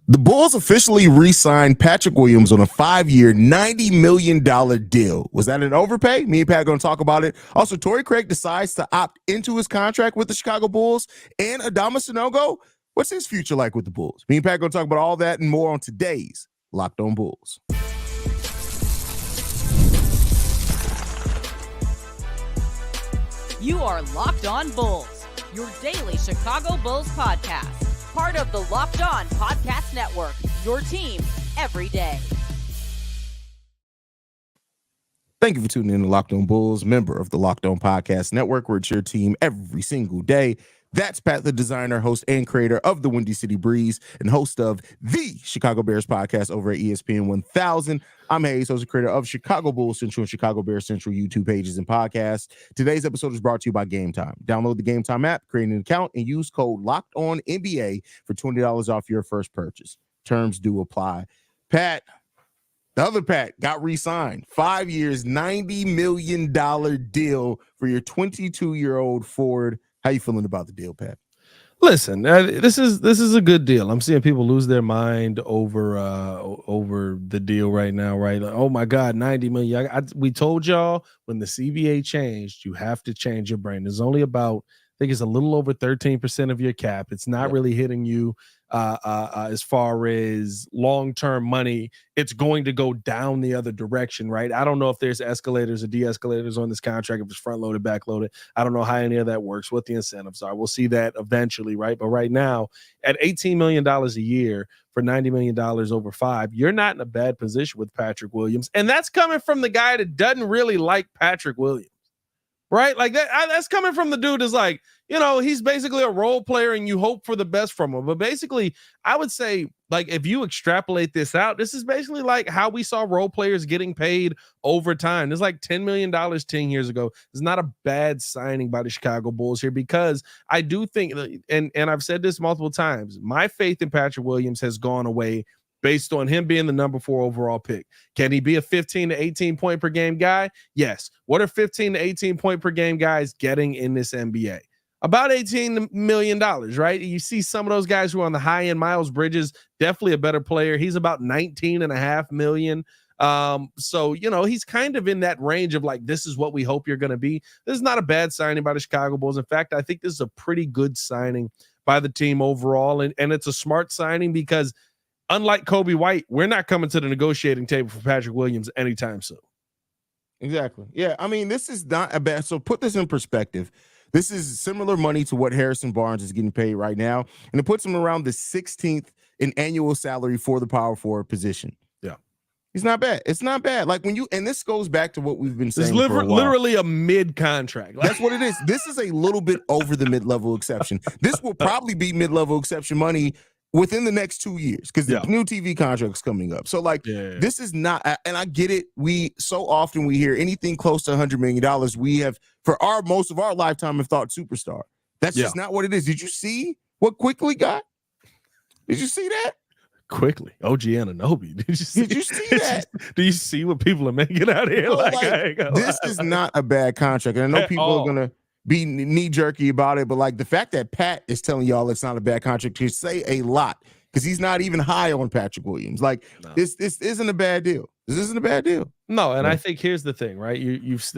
The Bulls officially re-signed Patrick Williams on a 5-year, $90 million deal. Was that an overpay? Me and Pat are going to talk about it. Also, Torrey Craig decides to opt into his contract with the Chicago Bulls. And Adama Sanogo, what's his future like with the Bulls? Me and Pat are going to talk about all that and more on today's Locked On Bulls. You are Locked On Bulls, your daily Chicago Bulls podcast. Part of the Locked On Podcast Network, your team every day. Thank you for tuning in to Locked On Bulls, member of the Locked On Podcast Network, where it's your team every single day. That's Pat, the designer, host, and creator of the Windy City Breeze and host of the Chicago Bears podcast over at ESPN 1000. I'm Hayes, host and creator of Chicago Bulls Central and Chicago Bears Central YouTube pages and podcasts. Today's episode is brought to you by Gametime. Download the Gametime app, create an account, and use code LOCKEDONNBA for $20 off your first purchase. Terms do apply. Pat, the other Pat, got re-signed. 5 years, $90 million deal for your 22-year-old forward. How you feeling about the deal, Pat? Listen, this is a good deal. I'm seeing people lose their mind over the deal right now, right? Like, oh my God, 90 million. We told y'all when the CBA changed, you have to change your brain. There's only about, I think it's a little over 13% of your cap. It's not really hitting you as far as long-term money. It's going to go down the other direction, right? I don't know if there's escalators or de-escalators on this contract, if it's front-loaded, back-loaded. I don't know how any of that works, what the incentives are. We'll see that eventually, right? But right now, at $18 million a year for $90 million over 5, you're not in a bad position with Patrick Williams. And that's coming from the guy that doesn't really like Patrick Williams. Right? Like that's coming from the dude that's like, you know, he's basically a role player and you hope for the best from him. But basically, I would say, like, if you extrapolate this out, this is basically like how we saw role players getting paid over time. There's like $10 million 10 years ago. It's not a bad signing by the Chicago Bulls here, because I do think, and I've said this multiple times, my faith in Patrick Williams has gone away based on him being the number 4 overall pick. Can he be a 15 to 18 point per game guy? Yes. What are 15 to 18 point per game guys getting in this NBA? About $18 million, right? You see some of those guys who are on the high end. Miles Bridges, definitely a better player. He's about 19.5 million. So, you know, he's kind of in that range of like, this is what we hope you're going to be. This is not a bad signing by the Chicago Bulls. In fact, I think this is a pretty good signing by the team overall. And it's a smart signing because, unlike Kobe White, we're not coming to the negotiating table for Patrick Williams anytime soon. Exactly. Yeah, I mean, this is not a bad. So put this in perspective. This is similar money to what Harrison Barnes is getting paid right now, and it puts him around the 16th in annual salary for the power forward position. Yeah, he's not bad. It's not bad. Like when you, and this goes back to what we've been saying. It's literally a mid contract. That's what it is. This is a little bit over the mid-level exception. This will probably be mid-level exception money within the next 2 years, because the new TV contract's coming up. So like, this is not, and I get it. We so often we hear anything close to $100 million. We have, for most of our lifetime, have thought superstar. That's just not what it is. Did you see what Quickly got? Did you see that? Quickly, OG Anunoby. Did you see that? Do you see what people are making out here? Well, this is not a bad contract, and I know people are gonna be knee-jerky about it, but like the fact that Pat is telling y'all it's not a bad contract to say a lot, because he's not even high on Patrick Williams. Like, this isn't a bad deal. This isn't a bad deal. No, and I think here's the thing, right? He's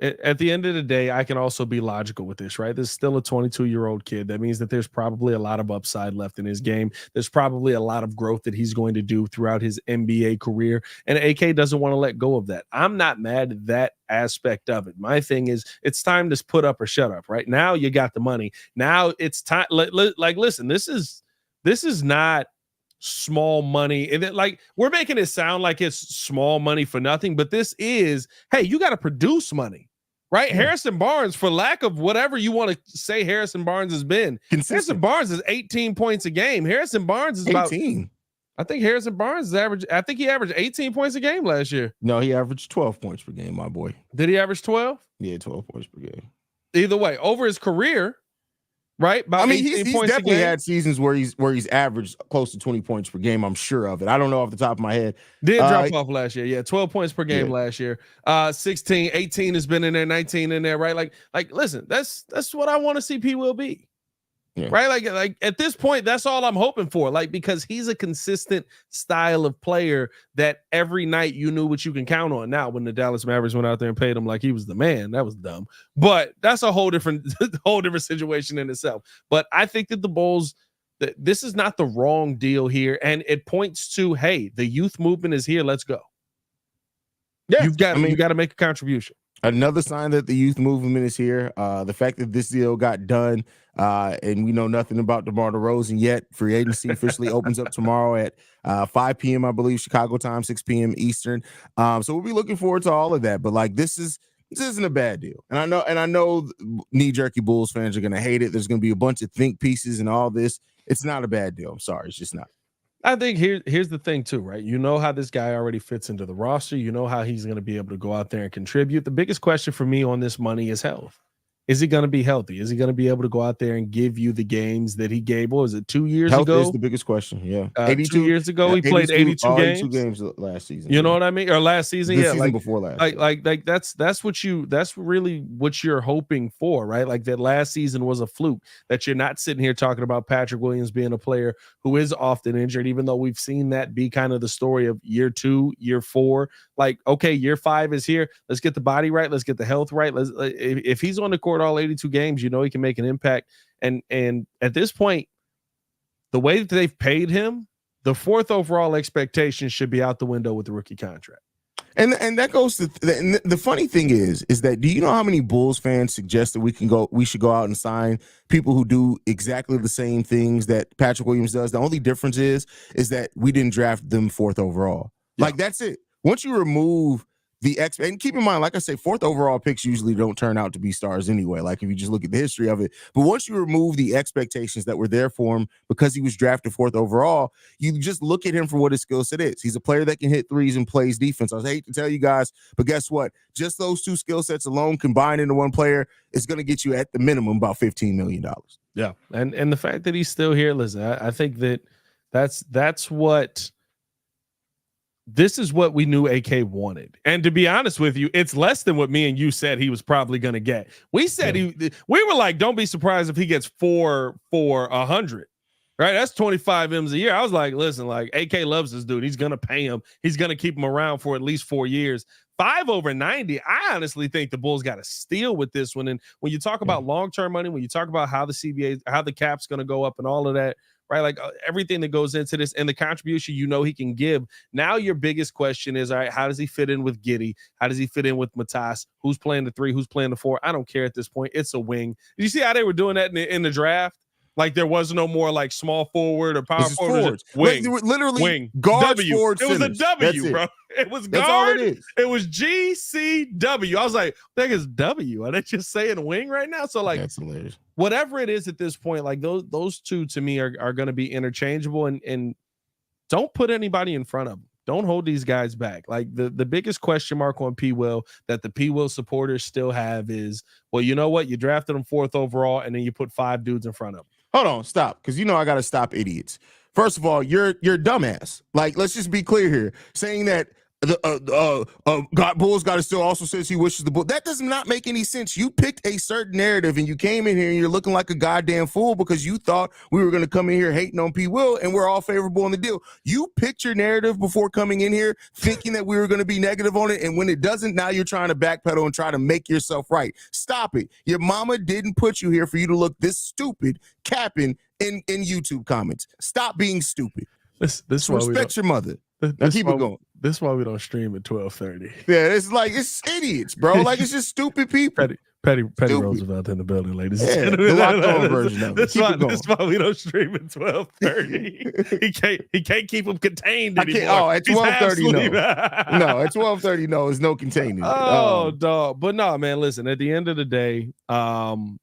at the end of the day, I can also be logical with this, right? There's still a 22-year-old kid. That means that there's probably a lot of upside left in his game. There's probably a lot of growth that he's going to do throughout his NBA career. And AK doesn't want to let go of that. I'm not mad at that aspect of it. My thing is, it's time to put up or shut up, right? Now you got the money. Now it's time. Like, listen, this is not small money, and like, we're making it sound like it's small money for nothing, but this is, hey, you got to produce money, right? Harrison Barnes, for lack of whatever you want to say Harrison Barnes has been, Harrison Barnes is 18 points a game. Harrison Barnes is 18. I think Harrison Barnes he averaged 18 points a game last year. No, he averaged 12 points per game, my boy. Did he average 12? Yeah, 12 points per game. Either way, over his career, right? I mean, he's definitely had seasons where he's averaged close to 20 points per game. I'm sure of it. I don't know off the top of my head. Did drop off last year. Yeah, 12 points per game last year. 16, 18 has been in there, 19 in there, right? Like listen, that's what I want to see P. Will be. right? Like at this point, that's all I'm hoping for. Like, because he's a consistent style of player that every night you knew what you can count on. Now, when the Dallas Mavericks went out there and paid him like he was the man, that was dumb. But that's a whole different situation in itself. But I think that the Bulls, this is not the wrong deal here, and it points to, hey, the youth movement is here. Let's go. Yeah, you got to make a contribution. Another sign that the youth movement is here. The fact that this deal got done, and we know nothing about DeMar DeRozan yet. Free agency officially opens up tomorrow at 5 p.m., I believe, Chicago time, 6 p.m. Eastern. So we'll be looking forward to all of that. But like, this isn't a bad deal. And I know knee-jerky Bulls fans are going to hate it. There's going to be a bunch of think pieces and all this. It's not a bad deal. I'm sorry, it's just not. I think here's the thing too, right? You know how this guy already fits into the roster. You know how he's going to be able to go out there and contribute. The biggest question for me on this money is health. Is he going to be healthy? Is he going to be able to go out there and give you the games that he gave? What was it, 2 years ago? Health is the biggest question, yeah. 2 years ago, he played 82 games. 82 games last season. You know what I mean? Or last season, season before last. Like that's really what you're hoping for, right? Like that last season was a fluke, that you're not sitting here talking about Patrick Williams being a player who is often injured, even though we've seen that be kind of the story of year 2, year 4. Like, okay, year 5 is here. Let's get the body right. Let's get the health right. If he's on the court all 82 games, you know he can make an impact. And at this point, the way that they've paid him, the 4th overall expectation should be out the window with the rookie contract. And that goes to the funny thing is that, do you know how many Bulls fans suggest that we should go out and sign people who do exactly the same things that Patrick Williams does? The only difference is that we didn't draft them 4th overall. Yeah. Like, that's it. Once you remove the and keep in mind, like I say, 4th overall picks usually don't turn out to be stars anyway. Like, if you just look at the history of it, but once you remove the expectations that were there for him because he was drafted 4th overall, you just look at him for what his skill set is. He's a player that can hit threes and plays defense. I hate to tell you guys, but guess what? Just those 2 skill sets alone combined into one player is going to get you at the minimum about $15 million. Yeah, and the fact that he's still here, listen, I think that's what. This is what we knew AK wanted. And to be honest with you, it's less than what me and you said he was probably going to get. We said we were like, don't be surprised if he gets 4 for 100, right? That's 25 M's a year. I was like, listen, like, AK loves this dude. He's going to pay him. He's going to keep him around for at least 4 years. 5 over 90. I honestly think the Bulls got to steal with this one. And when you talk about long-term money, when you talk about how the CBA, how the cap's going to go up and all of that, right? Like everything that goes into this and the contribution he can give. Now your biggest question is, all right, how does he fit in with Giddey? How does he fit in with Matas? Who's playing the 3? Who's playing the 4? I don't care at this point. It's a wing. Did you see how they were doing that in the draft? Like there was no more like small forward or power forward. Wing. Literally wing. Guards, W. forward, it was centers. a W, bro. It was That's guard. all it is. It was GCW. I was like, I think it's W. Are they just saying wing right now? So like, that's hilarious. Whatever it is at this point, like those 2 to me are going to be interchangeable, and don't put anybody in front of them. Don't hold these guys back. Like the biggest question mark on P. Will that the P. Will supporters still have is, well, you know what? You drafted him 4th overall, and then you put 5 dudes in front of him. Hold on, stop, because I got to stop idiots. First of all, you're dumbass. Like, let's just be clear here. Saying that Bulls got to still also says he wishes the Bulls. That does not make any sense. You picked a certain narrative and you came in here and you're looking like a goddamn fool because you thought we were going to come in here hating on P. Will and we're all favorable on the deal. You picked your narrative before coming in here thinking that we were going to be negative on it, and when it doesn't, now you're trying to backpedal and try to make yourself right. Stop it. Your mama didn't put you here for you to look this stupid capping in YouTube comments. Stop being stupid. This respect your mother. Now keep it going. This is why we don't stream at 12:30. Yeah, it's like it's idiots, bro. Like it's just stupid people. Petty Roosevelt in the building, ladies and gentlemen. The locked on version of it. That's why we don't stream at 12:30. he can't keep them contained anymore. At 12:30, no. No, at 12:30, no. There's no containing. Dog. But no, man. Listen. At the end of the day, go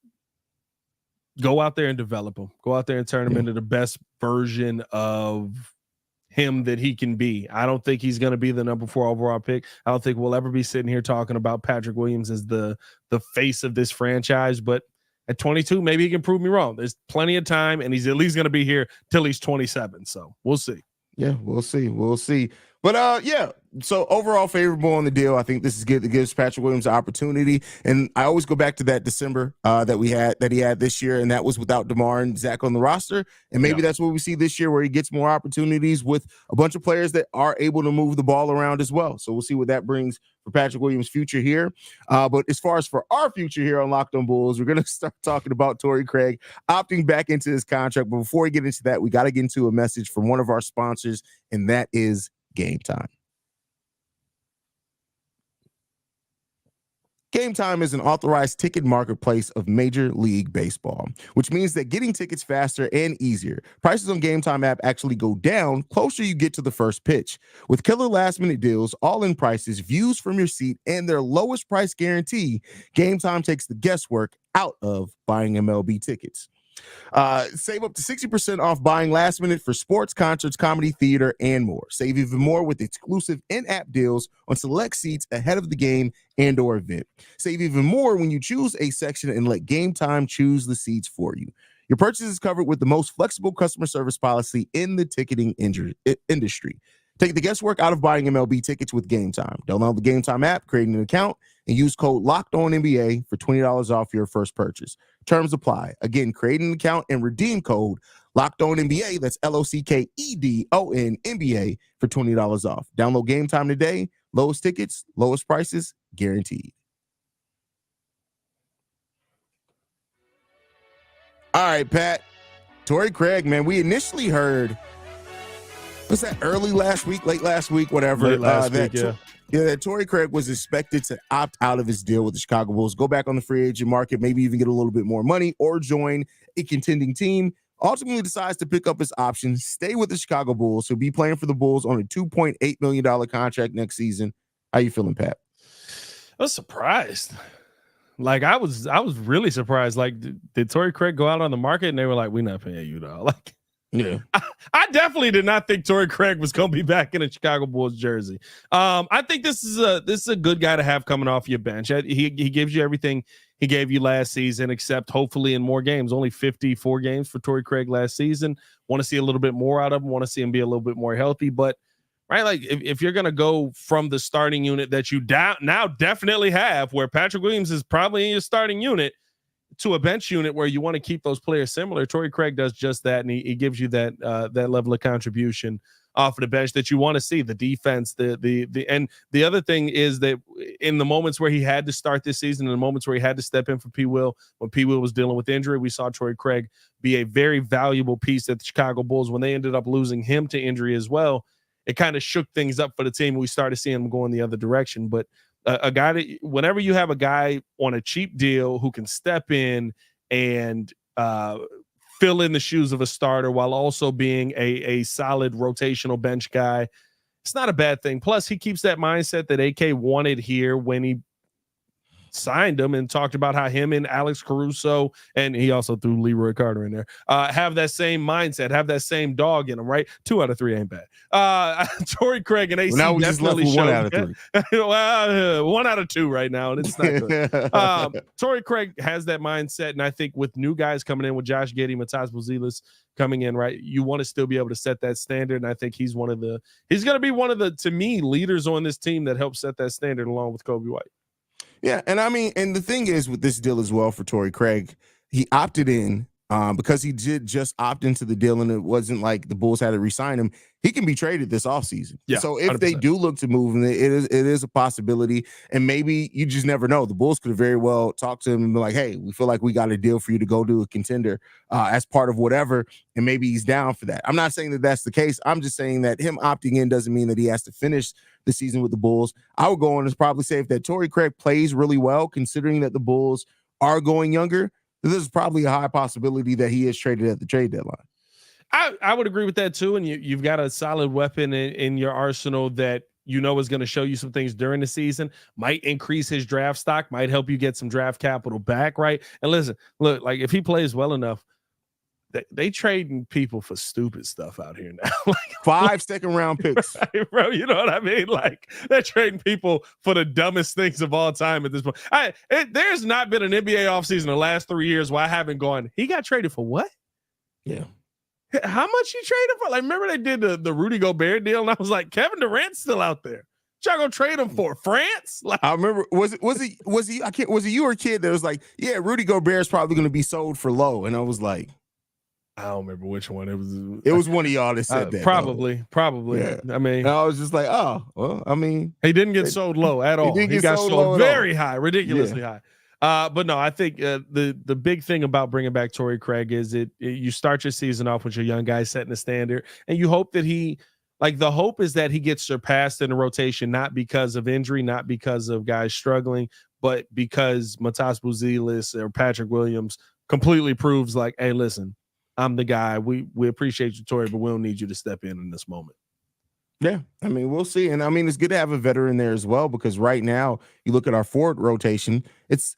out there and develop him. Go out there and turn him into the best version of him that he can be. I don't think he's going to be the number 4 overall pick. I don't think we'll ever be sitting here talking about Patrick Williams as the face of this franchise, but at 22, maybe he can prove me wrong. There's plenty of time, and he's at least going to be here till he's 27. So we'll see. Yeah, we'll see. But yeah, so overall favorable on the deal. I think this is good. It gives Patrick Williams an opportunity. And I always go back to that December that he had this year, and that was without DeMar and Zach on the roster. And maybe that's what we see this year, where he gets more opportunities with a bunch of players that are able to move the ball around as well. So we'll see what that brings for Patrick Williams' future here. But as far as for our future here on Locked On Bulls, we're going to start talking about Torrey Craig opting back into his contract. But before we get into that, we got to get into a message from one of our sponsors, and that is Gametime. Gametime is an authorized ticket marketplace of Major League Baseball, which means that getting tickets faster and easier. Prices on Gametime app actually go down closer you get to the first pitch. With killer last-minute deals, all-in prices, views from your seat, and their lowest price guarantee, Gametime takes the guesswork out of buying MLB tickets. Save up to 60% off buying last minute for sports, concerts, comedy, theater, and more. Save even more with exclusive in-app deals on select seats ahead of the game and or event. Save even more when you choose a section and let Gametime choose the seats for you. Your purchase is covered with the most flexible customer service policy in the ticketing industry. Take the guesswork out of buying MLB tickets with Gametime. Download the Gametime app, create an account, and use code LOCKEDONNBA for $20 off your first purchase. Terms apply. Again, create an account and redeem code LOCKEDONNBA. That's LOCKEDONNBA for $20 off. Download Gametime today. Lowest tickets, lowest prices, guaranteed. All right, Pat. Torrey Craig, man, we initially heard, was that late last week, whatever. That Torrey Craig was expected to opt out of his deal with the Chicago Bulls, go back on the free agent market, maybe even get a little bit more money or join a contending team. Ultimately decides to pick up his option, stay with the Chicago Bulls. He'll be playing for the Bulls on a $2.8 million contract next season. How you feeling, Pat? I was surprised. Like I was really surprised. Like, did Torrey Craig go out on the market and they were like, "We're not paying you, dog." Like, yeah, I definitely did not think Torrey Craig was going to be back in a Chicago Bulls jersey. I think this is a good guy to have coming off your bench. He gives you everything he gave you last season, except hopefully in more games. Only 54 games for Torrey Craig last season. Want to see a little bit more out of him. Want to see him be a little bit more healthy. But right, like if you're going to go from the starting unit that you now definitely have, where Patrick Williams is probably in your starting unit, to a bench unit where you want to keep those players similar, Torrey Craig does just that, and he gives you that level of contribution off of the bench that you want to see. The defense, and the other thing is that in the moments where he had to start this season, in the moments where he had to step in for P. Will, when P. Will was dealing with injury, we saw Torrey Craig be a very valuable piece at the Chicago Bulls. When they ended up losing him to injury as well, it kind of shook things up for the team. We started seeing him going the other direction, but a guy that whenever you have a guy on a cheap deal who can step in and fill in the shoes of a starter while also being a solid rotational bench guy, it's not a bad thing. Plus, he keeps that mindset that AK wanted here when he signed him and talked about how him and Alex Caruso, and he also threw Leroy Carter in there, have that same mindset, have that same dog in them, right? 2 out of 3 ain't bad. Torrey Craig and AC now we just left with 1 out of 3. Well, 1 out of 2 right now, and it's not good. Torrey Craig has that mindset, and I think with new guys coming in, with Josh Giddey, Matas Buzelis coming in, right, you want to still be able to set that standard, and I think he's going to be one of the, to me, leaders on this team that helps set that standard along with Kobe White. Yeah, and I mean, and the thing is with this deal as well for Torrey Craig, he opted in because he did just opt into the deal, and it wasn't like the Bulls had to re-sign him. He can be traded this offseason. Yeah, so if 100%. they do look to move him, it is a possibility, and maybe you just never know. The Bulls could very well talk to him and be like, "Hey, we feel like we got a deal for you to go to a contender as part of whatever," and maybe he's down for that. I'm not saying that that's the case. I'm just saying that him opting in doesn't mean that he has to finish the season with the Bulls. I would go on and probably say if that Torrey Craig plays really well, considering that the Bulls are going younger, there's probably a high possibility that he is traded at the trade deadline. I would agree with that too. And you've got a solid weapon in your arsenal that you know is going to show you some things during the season, might increase his draft stock, might help you get some draft capital back, right? And listen, look, like if he plays well enough, they trading people for stupid stuff out here now. Like 5 second-round picks. Right, bro, you know what I mean? Like they're trading people for the dumbest things of all time at this point. There's not been an NBA offseason the last 3 years where I haven't gone, he got traded for what? Yeah. How much you traded for? Like, remember they did the Rudy Gobert deal, and I was like, Kevin Durant's still out there. Y'all gonna trade him for France? Like, I remember, was he? I can't. Was it you or a kid that was like, yeah, Rudy Gobert is probably going to be sold for low, and I was like, I don't remember which one it was. It was one of y'all that said that. Probably. Yeah. I mean, and I was just like, oh, well, I mean, he didn't get sold low at all. He got sold very high, ridiculously high. But no, I think the big thing about bringing back Torrey Craig is you start your season off with your young guy setting the standard, and you hope that the hope is that he gets surpassed in the rotation, not because of injury, not because of guys struggling, but because Matas Buzelis or Patrick Williams completely proves like, hey, listen, I'm the guy. We appreciate you, Torrey, but we don't need you to step in this moment. Yeah, I mean, we'll see. And I mean, it's good to have a veteran there as well, because right now you look at our forward rotation, it's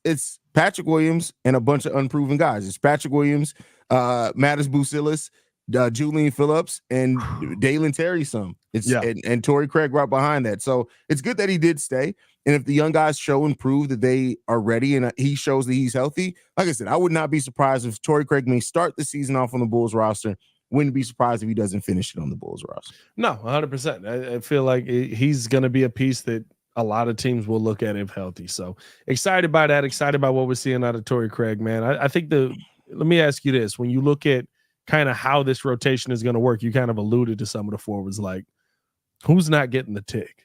Patrick Williams and a bunch of unproven guys. It's Patrick Williams, Matas Buzelis, Julian Phillips, and Dalen Terry some. And Torrey Craig right behind that. So it's good that he did stay. And if the young guys show and prove that they are ready and he shows that he's healthy, like I said, I would not be surprised if Torrey Craig may start the season off on the Bulls roster. Wouldn't be surprised if he doesn't finish it on the Bulls roster. No, 100%. I feel like he's going to be a piece that a lot of teams will look at if healthy. So excited by that. Excited about what we're seeing out of Torrey Craig, man. I think let me ask you this. When you look at kind of how this rotation is going to work, you kind of alluded to some of the forwards, like who's not getting the tick?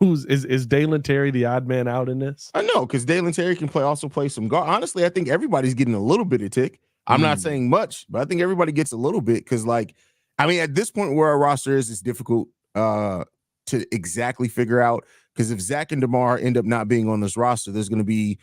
Is Dalen Terry the odd man out in this? I know, because Dalen Terry can also play some guard. Honestly, I think everybody's getting a little bit of tick. I'm not saying much, but I think everybody gets a little bit because, like, I mean, at this point where our roster is, it's difficult to exactly figure out, because if Zach and DeMar end up not being on this roster, there's going to be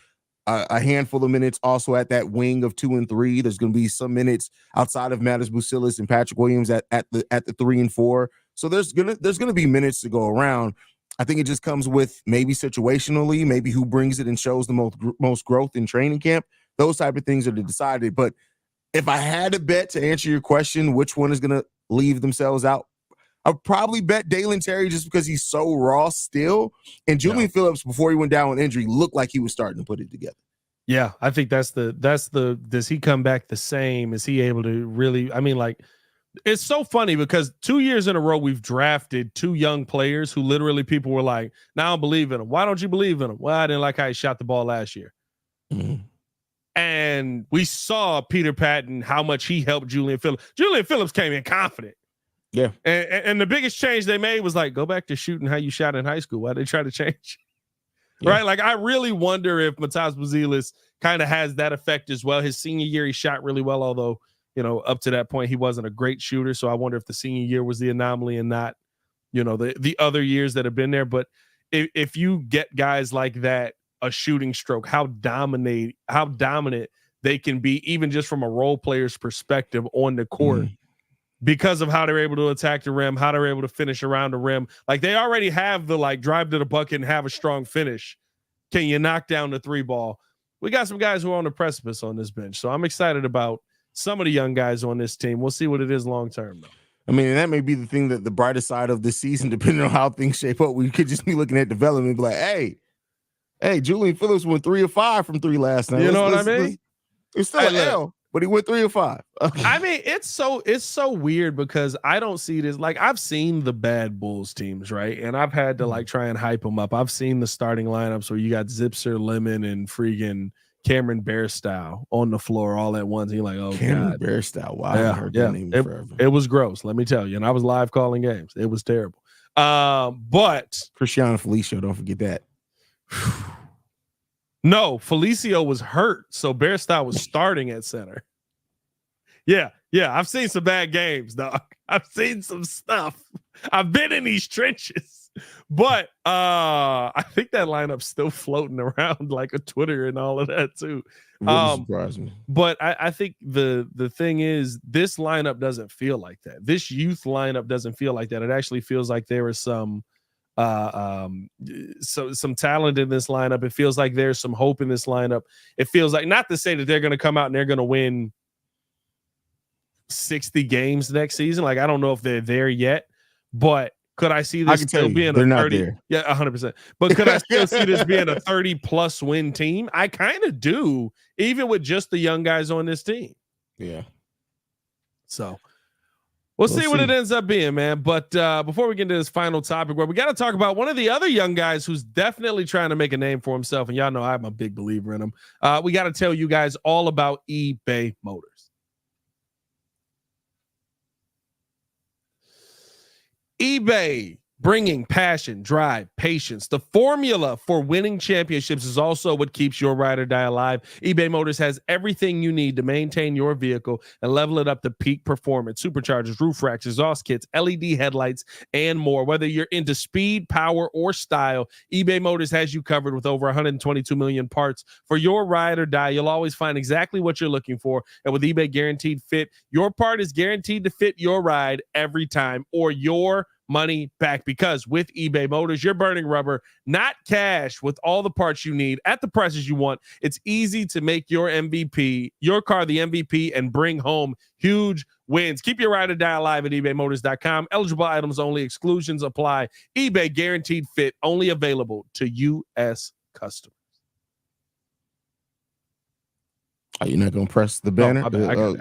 a handful of minutes also at that wing of 2 and 3. There's going to be some minutes outside of Matas Buzelis and Patrick Williams at the 3 and 4. So there's gonna be minutes to go around. I think it just comes with maybe situationally, maybe who brings it and shows the most growth in training camp. Those type of things are decided. But if I had to bet, to answer your question, which one is going to leave themselves out, I'd probably bet Dalen Terry, just because he's so raw still. And Julian Phillips, before he went down with injury, looked like he was starting to put it together. Yeah, I think that's the does he come back the same? Is he able to really, I mean, like, it's so funny because 2 years in a row we've drafted 2 young players who literally people were like, "Now I don't believe in him." Why don't you believe in him? Well, I didn't like how he shot the ball last year. Mm-hmm. And we saw Peter Patton, how much he helped Julian Phillips. Julian Phillips came in confident. Yeah. And the biggest change they made was like, go back to shooting how you shot in high school. Why they try to change? Yeah. Right? Like, I really wonder if Matas Buzelis kind of has that effect as well. His senior year, he shot really well, although, you know, up to that point, he wasn't a great shooter. So I wonder if the senior year was the anomaly and not, you know, the other years that have been there. But if you get guys like that, a shooting stroke, how dominant they can be, even just from a role player's perspective on the court, because of how they're able to attack the rim, how they're able to finish around the rim. Like, they already have the, like, drive to the bucket and have a strong finish. Can you knock down the 3 ball? We got some guys who are on the precipice on this bench. So I'm excited about some of the young guys on this team. We'll see what it is long term, though. I mean, and that may be the thing, that the brighter side of this season, depending on how things shape up, we could just be looking at development and be like, hey, Julian Phillips went 3 of 5 from 3 last night. You know what I mean? It's still an L, but he went 3 of 5. I mean, it's so weird because I don't see this. Like, I've seen the bad Bulls teams, right? And I've had to like try and hype them up. I've seen the starting lineups where you got Zipser, Lemon, and freaking Cameron Bairstow on the floor all at once. And you're like, oh, Cameron God. Bairstow. Wow. I haven't heard that name forever. It was gross, let me tell you. And I was live calling games. It was terrible. But Cristiano Felicio, don't forget that. No, Felicio was hurt, so Bairstow was starting at center. Yeah, I've seen some bad games, dog. I've seen some stuff. I've been in these trenches. But I think that lineup's still floating around like a Twitter and all of that too. Wouldn't surprise me. But I think the thing is, this lineup doesn't feel like that. This youth lineup doesn't feel like that. It actually feels like there is some talent in this lineup. It feels like there's some hope in this lineup. It feels like, not to say that they're going to come out and they're going to win 60 games next season. Like, I don't know if they're there yet, but could I see this still being a 30? Yeah, 100%. But could I still see this being a 30+ win team? I kind of do, even with just the young guys on this team. Yeah. So We'll see what it ends up being, man. But before we get into this final topic, where we got to talk about one of the other young guys who's definitely trying to make a name for himself, and y'all know I'm a big believer in him. We got to tell you guys all about eBay Motors. eBay, bringing passion, drive, patience. The formula for winning championships is also what keeps your ride or die alive. eBay Motors has everything you need to maintain your vehicle and level it up to peak performance. Superchargers, roof racks, exhaust kits, LED headlights, and more. Whether you're into speed, power, or style, eBay Motors has you covered with over 122 million parts. For your ride or die, you'll always find exactly what you're looking for. And with eBay Guaranteed Fit, your part is guaranteed to fit your ride every time, or your money back, because with eBay Motors, you're burning rubber, not cash, with all the parts you need at the prices you want. It's easy to make your car the MVP, and bring home huge wins. Keep your ride or die alive at ebaymotors.com. Eligible items only. Exclusions apply. eBay Guaranteed Fit, only available to U.S. customers. Are you not going to press the banner? I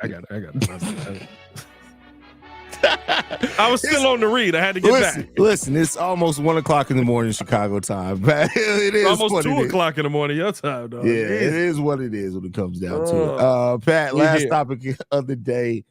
got it. I was still on the read. I had to get back. Listen, it's almost 1 o'clock in the morning Chicago time. It is almost 2 o'clock in the morning your time, dog. Yeah, it is what it is when it comes down to it. Pat, last topic of the day.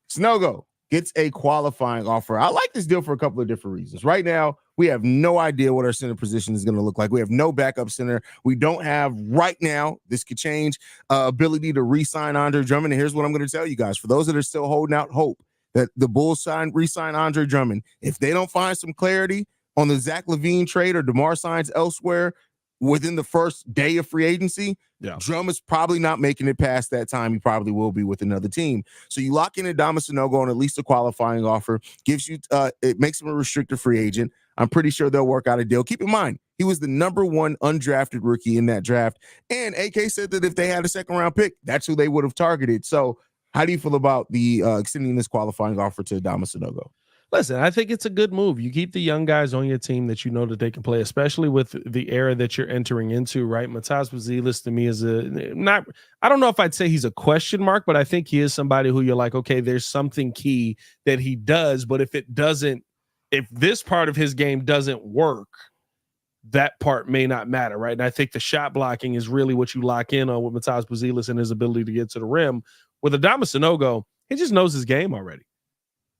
Snogo gets a qualifying offer. I like this deal for a couple of different reasons. Right now, we have no idea what our center position is going to look like. We have no backup center. We don't have right now, this could change, ability to re-sign Andre Drummond. And here's what I'm going to tell you guys. For those that are still holding out hope that the Bulls re-sign Andre Drummond, if they don't find some clarity on the Zach LaVine trade or DeMar signs elsewhere within the first day of free agency, Drummond's probably not making it past that time. He probably will be with another team. So you lock in Adama Sanogo on at least a qualifying offer, gives you it makes him a restricted free agent. I'm pretty sure they'll work out a deal. Keep in mind, he was the number 1 undrafted rookie in that draft. And AK said that if they had a second round pick, that's who they would have targeted. So how do you feel about the extending this qualifying offer to Adama Sanogo? Listen, I think it's a good move. You keep the young guys on your team that you know that they can play, especially with the era that you're entering into, right? Mataz Bazilis to me is I don't know if I'd say he's a question mark, but I think he is somebody who you're like, okay, there's something key that he does, but if this part of his game doesn't work, that part may not matter, right? And I think the shot blocking is really what you lock in on with Mataz Bazilis and his ability to get to the rim. With Adama Sanogo, he just knows his game already,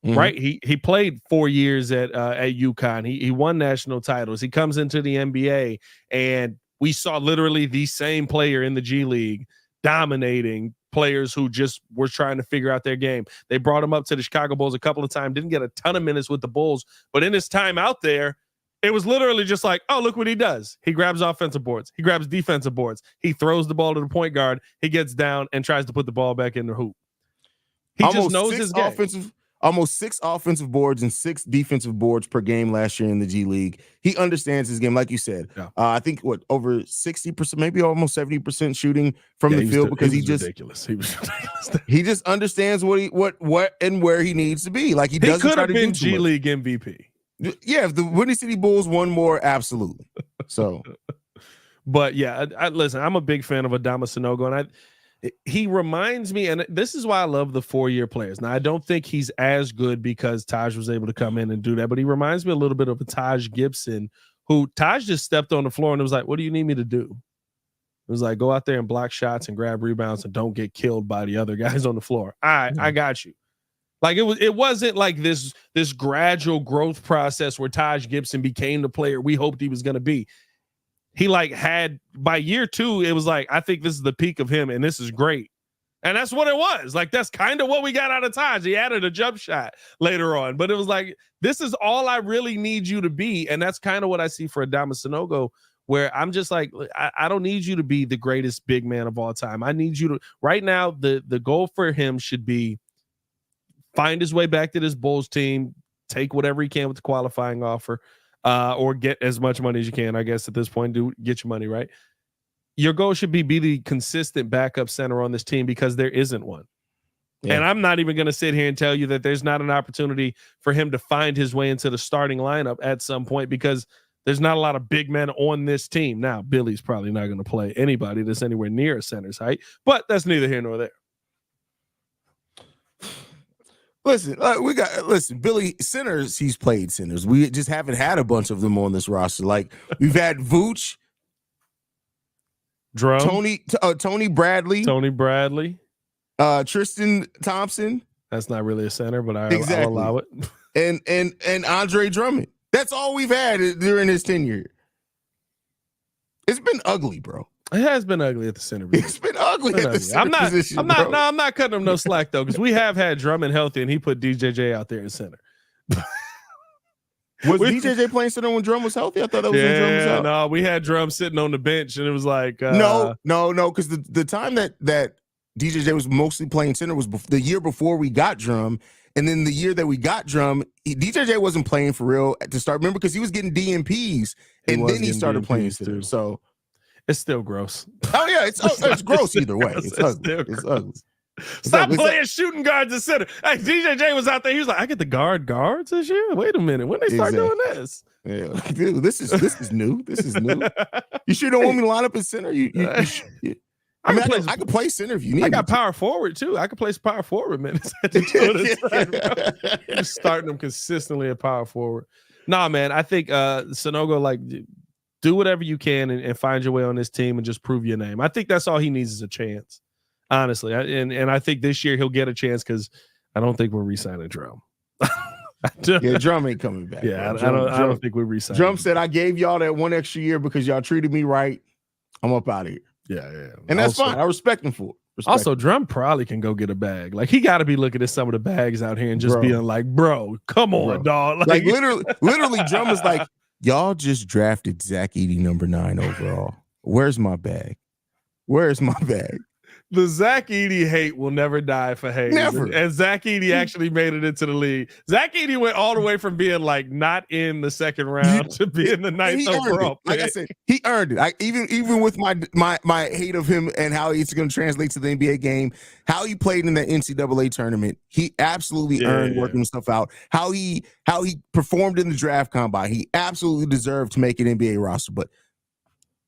right? He played 4 years at UConn. He won national titles. He comes into the NBA, and we saw literally the same player in the G League dominating players who just were trying to figure out their game. They brought him up to the Chicago Bulls a couple of times, didn't get a ton of minutes with the Bulls, but in his time out there, it was literally just like, oh, look what he does. He grabs offensive boards. He grabs defensive boards. He throws the ball to the point guard. He gets down and tries to put the ball back in the hoop. He just knows his game. Almost 6 offensive boards and 6 defensive boards per game last year in the G League. He understands his game, like you said. Yeah. I think over 60%, maybe almost 70% shooting from the field, because he was ridiculous. He just understands what and where he needs to be. Like he doesn't try to do too much. G League MVP. Yeah, if the Windy City Bulls won more, absolutely. So, but yeah, listen, I'm a big fan of Adama Sanogo, and he reminds me, and this is why I love the 4-year players. Now, I don't think he's as good because Taj was able to come in and do that, but he reminds me a little bit of a Taj Gibson, who Taj just stepped on the floor and it was like, what do you need me to do? It was like, go out there and block shots and grab rebounds and don't get killed by the other guys on the floor. I got you. Like it wasn't like this gradual growth process where Taj Gibson became the player we hoped he was going to be. He had by year 2, it was like, I think this is the peak of him and this is great. And that's what it was. Like, that's kind of what we got out of Taj. He added a jump shot later on, but it was like, this is all I really need you to be. And that's kind of what I see for Adama Sanogo, where I'm just like, I don't need you to be the greatest big man of all time. I need you to, right now, the goal for him should be find his way back to this Bulls team, take whatever he can with the qualifying offer, or get as much money as you can, I guess, at this point. Get your money, right? Your goal should be the consistent backup center on this team, because there isn't one. Yeah. And I'm not even going to sit here and tell you that there's not an opportunity for him to find his way into the starting lineup at some point, because there's not a lot of big men on this team. Now, Billy's probably not going to play anybody that's anywhere near a center's height, but that's neither here nor there. Listen, Billy, centers, he's played centers. We just haven't had a bunch of them on this roster. Like, we've had Vooch, Drum, Tony Bradley, Tristan Thompson. That's not really a center, but I'll allow it. And Andre Drummond. That's all we've had during his tenure. It's been ugly, bro. It has been ugly at the center. It's been ugly at the center position. I'm not cutting him no slack though, because we have had Drummond healthy and he put DJJ out there in center. Was DJJ playing center when Drum was healthy? I thought that was when Drum was out. No, we had Drum sitting on the bench and it was like no, because the time that DJJ was mostly playing center was the year before we got Drum. And then the year that we got Drum, DJJ wasn't playing for real to start. Remember, because he was getting DMPs, and then he started playing center. So it's still gross. Oh yeah, it's gross either way. It's ugly. It's ugly. Stop playing shooting guards at center. Hey, DJJ was out there. He was like, I get the guards this year. Wait a minute, when they start doing this? Yeah, dude, this is new. This is new. You sure don't want me to line up at center? I could play center if you need. I got power forward too. I could play power forward minutes. Just starting them consistently at power forward. Nah, man. I think Sanogo, like, do whatever you can and find your way on this team and just prove your name. I think that's all he needs is a chance, honestly. And I think this year he'll get a chance because I don't think we're re-signing Drum. Yeah, Drum ain't coming back. Yeah, I don't think we're re-signing. Drum said, I gave y'all that one extra year because y'all treated me right. I'm up out of here. Yeah. And that's fine. I respect him for it. Also, Drum probably can go get a bag. Like, he got to be looking at some of the bags out here and just being like, bro, come on, dog. Like literally, Drum is like, y'all just drafted Zach Edey number 9 overall. Where's my bag? Where's my bag? The Zach Edey hate will never die for Hayes. Never. And Zach Edey actually made it into the league. Zach Edey went all the way from being like not in the second round to being the 9th overall. Like I said, he earned it. Even with my hate of him and how it's going to translate to the NBA game, how he played in the NCAA tournament, he absolutely earned working himself out. How he performed in the draft combine, he absolutely deserved to make an NBA roster. But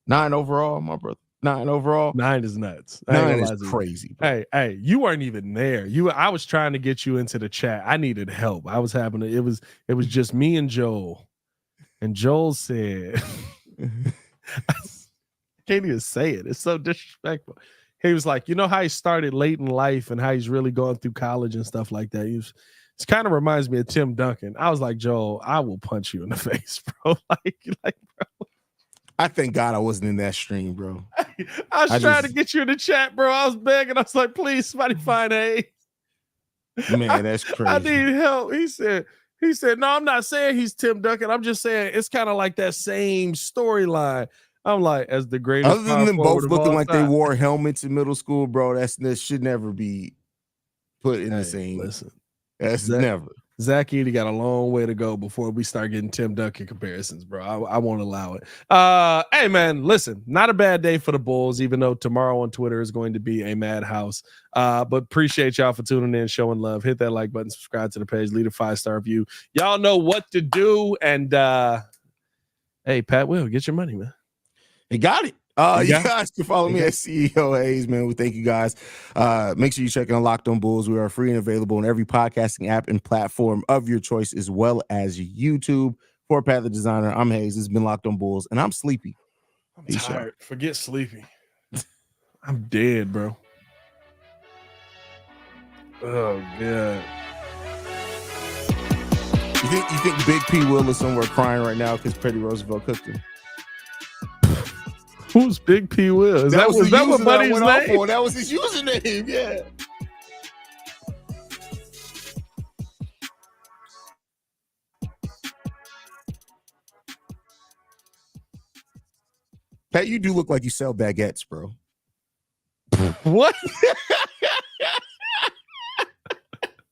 9 overall, my brother. 9 overall. 9 is nuts. 9 is crazy. Bro. Hey, you weren't even there. I was trying to get you into the chat. I needed help. I was having it was just me and Joel. And Joel said, I can't even say it. It's so disrespectful. He was like, you know how he started late in life and how he's really going through college and stuff like that. It kind of reminds me of Tim Duncan. I was like, Joel, I will punch you in the face, bro. like, bro. I thank God I wasn't in that stream, bro. I was trying to get you in the chat, bro. I was begging. I was like, please, somebody find Hayes. Man, that's crazy. I need help. He said, no, I'm not saying he's Tim Duncan. I'm just saying it's kind of like that same storyline. I'm like, as the greatest. Other than them both looking like they wore helmets in middle school, bro, that should never be put in the same. Listen, that's never. Zach Edey got a long way to go before we start getting Tim Duncan comparisons, bro. I won't allow it. Hey, man, listen, not a bad day for the Bulls, even though tomorrow on Twitter is going to be a madhouse. But appreciate y'all for tuning in, showing love. Hit that like button, subscribe to the page, leave a 5-star review. Y'all know what to do. And, hey, Pat Will, get your money, man. He got it. You guys can follow me at CEO Hayes, man. We thank you guys. Make sure you check out Locked On Bulls. We are free and available on every podcasting app and platform of your choice, as well as YouTube. For Pat the Designer, I'm Hayes. This has been Locked On Bulls, and I'm sleepy. I'm tired. Forget sleepy. I'm dead, bro. Oh, God. You think Big P Will is somewhere crying right now because Petty Roosevelt cooked him? Who's Big P Will? Is that what Buddy's name? That was his username, yeah. Pat, you do look like you sell baguettes, bro. What?